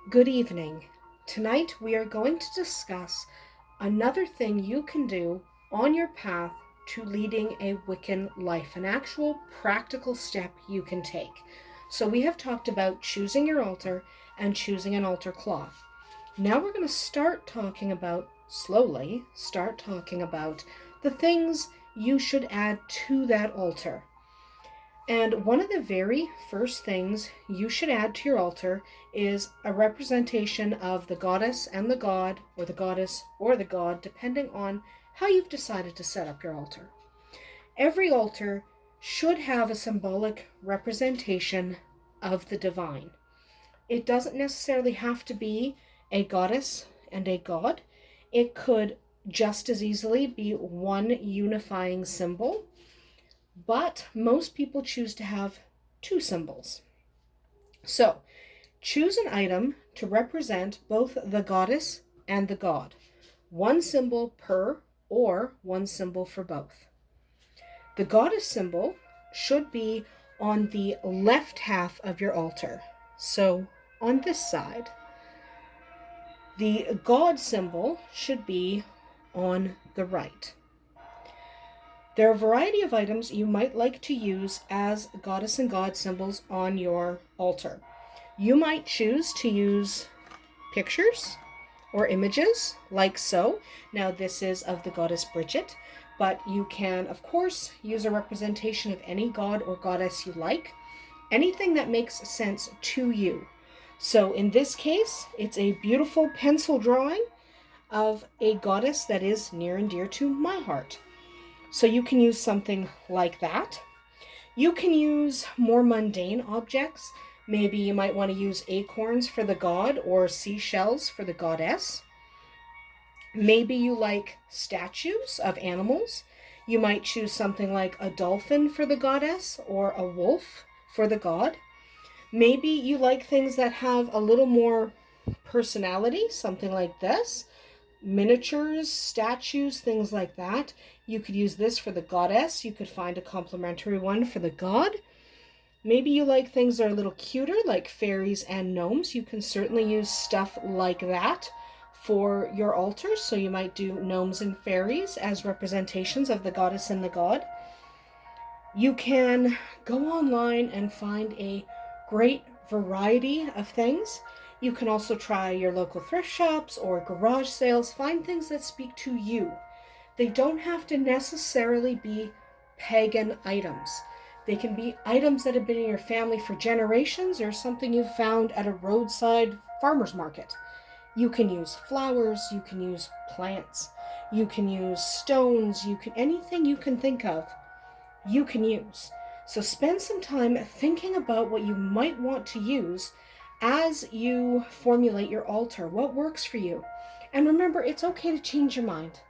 Good evening. Tonight we are going to discuss another thing you can do on your path to leading a Wiccan life, an actual practical step you can take. So we have talked about choosing your altar and choosing an altar cloth. Now we're going to slowly start talking about the things you should add to that altar. And one of the very first things you should add to your altar is a representation of the goddess and the god, or the goddess or the god, depending on how you've decided to set up your altar. Every altar should have a symbolic representation of the divine. It doesn't necessarily have to be a goddess and a god. It could just as easily be one unifying symbol. But most people choose to have two symbols. So, choose an item to represent both the goddess and the god. One symbol per, or one symbol for both. The goddess symbol should be on the left half of your altar. So, on this side. The god symbol should be on the right. There are a variety of items you might like to use as goddess and god symbols on your altar. You might choose to use pictures or images like so. Now this is of the goddess Bridget, but you can, of course, use a representation of any god or goddess you like. Anything that makes sense to you. So in this case, it's a beautiful pencil drawing of a goddess that is near and dear to my heart. So you can use something like that. You can use more mundane objects. Maybe you might want to use acorns for the god or seashells for the goddess. Maybe you like statues of animals. You might choose something like a dolphin for the goddess or a wolf for the god. Maybe you like things that have a little more personality, something like this. Miniatures, statues, things like that. You could use this for the goddess. You could find a complementary one for the god. Maybe you like things that are a little cuter, like fairies and gnomes. You can certainly use stuff like that for your altar. So you might do gnomes and fairies as representations of the goddess and the god. You can go online and find a great variety of things. You can also try your local thrift shops or garage sales. Find things that speak to you. They don't have to necessarily be pagan items. They can be items that have been in your family for generations or something you've found at a roadside farmer's market. You can use flowers, you can use plants, you can use stones, anything you can think of, you can use. So spend some time thinking about what you might want to use as you formulate your altar, what works for you. And remember, it's okay to change your mind.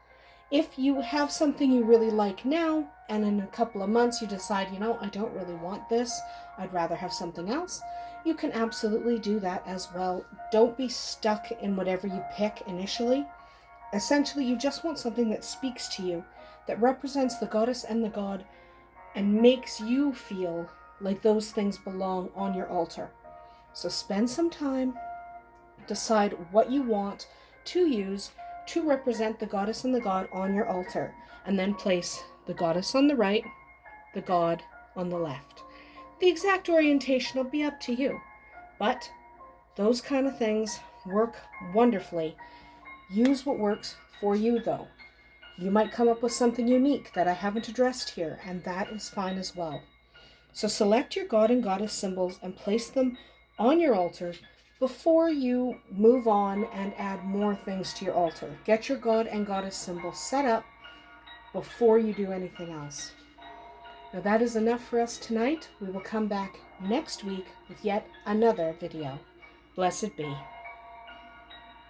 If you have something you really like now, and in a couple of months you decide, I don't really want this, I'd rather have something else, you can absolutely do that as well. Don't be stuck in whatever you pick initially. Essentially, you just want something that speaks to you, that represents the goddess and the god, and makes you feel like those things belong on your altar. So spend some time, decide what you want to use to represent the goddess and the god on your altar, and then place the goddess on the right, the god on the left. The exact orientation will be up to you, but those kind of things work wonderfully. Use what works for you, though. You might come up with something unique that I haven't addressed here, and that is fine as well. So select your god and goddess symbols and place them on your altar before you move on and add more things to your altar. Get your god and goddess symbol set up before you do anything else. Now that is enough for us tonight. We will come back next week with yet another video. Blessed be.